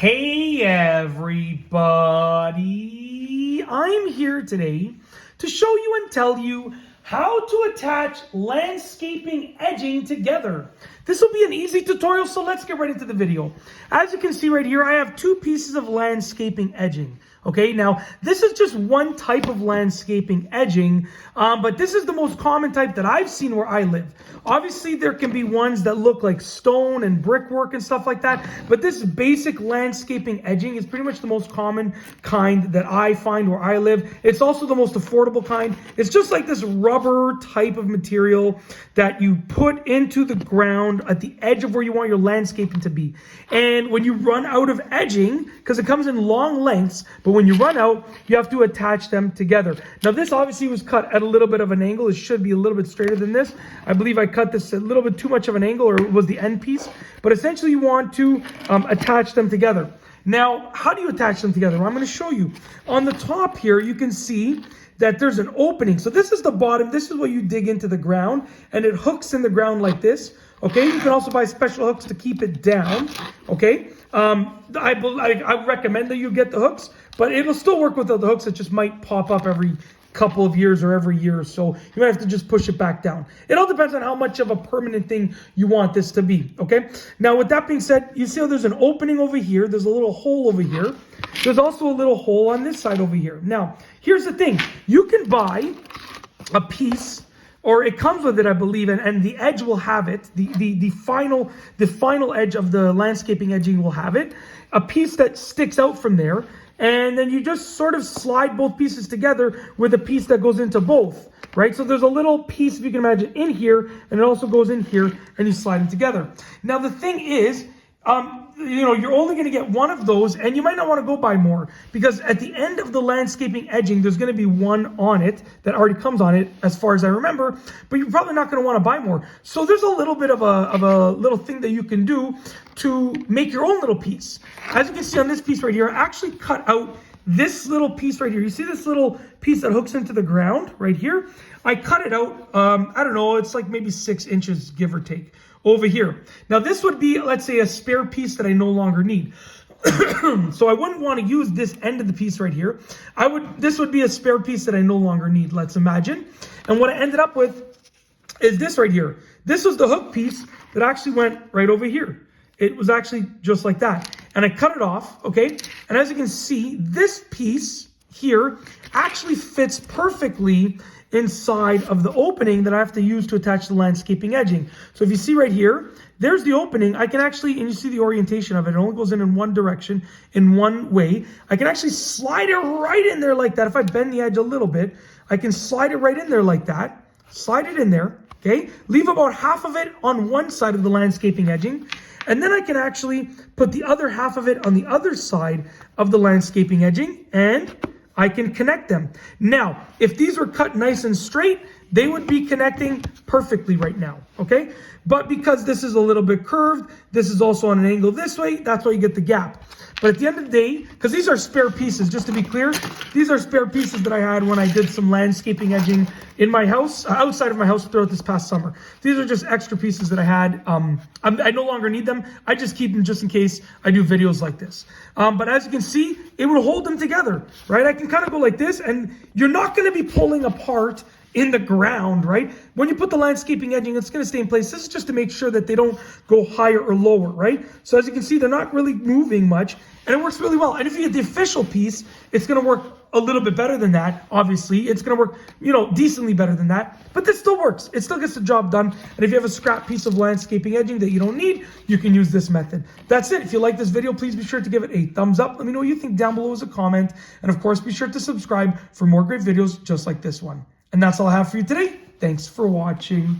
Hey everybody, I'm here today to show you and tell you how to attach landscaping edging together. This will be an easy tutorial, so let's get right into the video. As you can see right here, I have two pieces of landscaping edging. Okay, now this is just one type of landscaping edging, but this is the most common type that I've seen where I live. Obviously, there can be ones that look like stone and brickwork and stuff like that, but this basic landscaping edging is pretty much the most common kind that I find where I live. It's also the most affordable kind. It's just like this rubber type of material that you put into the ground at the edge of where you want your landscaping to be. And when you run out of edging, because it comes in long lengths, but when you run out, you have to attach them together. Now, this obviously was cut at a little bit of an angle. It should be a little bit straighter than this. I believe I cut this a little bit too much of an angle, or it was the end piece. But essentially, you want to attach them together. Now, how do you attach them together? Well, I'm going to show you. On the top here, you can see that there's an opening. So this is the bottom. This is where you dig into the ground, and it hooks in the ground like this. Okay, you can also buy special hooks to keep it down. Okay, I recommend that you get the hooks, but it'll still work without the hooks. It just might pop up every couple of years or every year or so. You might have to just push it back down. It all depends on how much of a permanent thing you want this to be. Okay, now with that being said, you see how there's an opening over here. There's a little hole over here. There's also a little hole on this side over here. Now, here's the thing. You can buy a piece, or it comes with it, I believe, and the edge will have it. The final edge of the landscaping edging will have it. A piece that sticks out from there, and then you just sort of slide both pieces together with a piece that goes into both, right? So there's a little piece, if you can imagine, in here, and it also goes in here, and you slide them together. Now the thing is, you're only going to get one of those, and you might not want to go buy more, because at the end of the landscaping edging, there's going to be one on it that already comes on it, as far as I remember, but you're probably not going to want to buy more. So there's a little bit of a little thing that you can do to make your own little piece. As you can see on this piece right here, I actually cut out this little piece right here. You see this little piece that hooks into the ground right here? I cut it out, I don't know, it's like maybe 6 inches, give or take, over here. Now this would be, let's say, a spare piece that I no longer need. So I wouldn't want to use this end of the piece right here. This would be a spare piece that I no longer need, let's imagine. And what I ended up with is this right here. This was the hook piece that actually went right over here. It was actually just like that. And I cut it off, okay? And as you can see, this piece here actually fits perfectly inside of the opening that I have to use to attach the landscaping edging. So if you see right here, there's the opening. I can actually, and you see the orientation of it, it only goes in one direction, in one way. I can actually slide it right in there like that. If I bend the edge a little bit, I can slide it right in there like that. Slide it in there, okay? Leave about half of it on one side of the landscaping edging. And then I can actually put the other half of it on the other side of the landscaping edging, and I can connect them. Now, if these were cut nice and straight, they would be connecting perfectly right now, okay? But because this is a little bit curved, this is also on an angle this way, that's why you get the gap. But at the end of the day, because these are spare pieces, just to be clear, these are spare pieces that I had when I did some landscaping edging in my house, outside of my house throughout this past summer. These are just extra pieces that I had. I no longer need them. I just keep them just in case I do videos like this. But as you can see, it would hold them together, right? I can kind of go like this, and you're not going to be pulling apart in the ground, right? When you put the landscaping edging, it's going to stay in place. This is just to make sure that they don't go higher or lower, right? So as you can see, they're not really moving much, and it works really well. And if you get the official piece, it's going to work a little bit better than that. Obviously, it's going to work, decently better than that, but this still works. It still gets the job done. And if you have a scrap piece of landscaping edging that you don't need, you can use this method. That's it. If you like this video, please be sure to give it a thumbs up. Let me know what you think down below as a comment. And of course, be sure to subscribe for more great videos just like this one. And that's all I have for you today. Thanks for watching.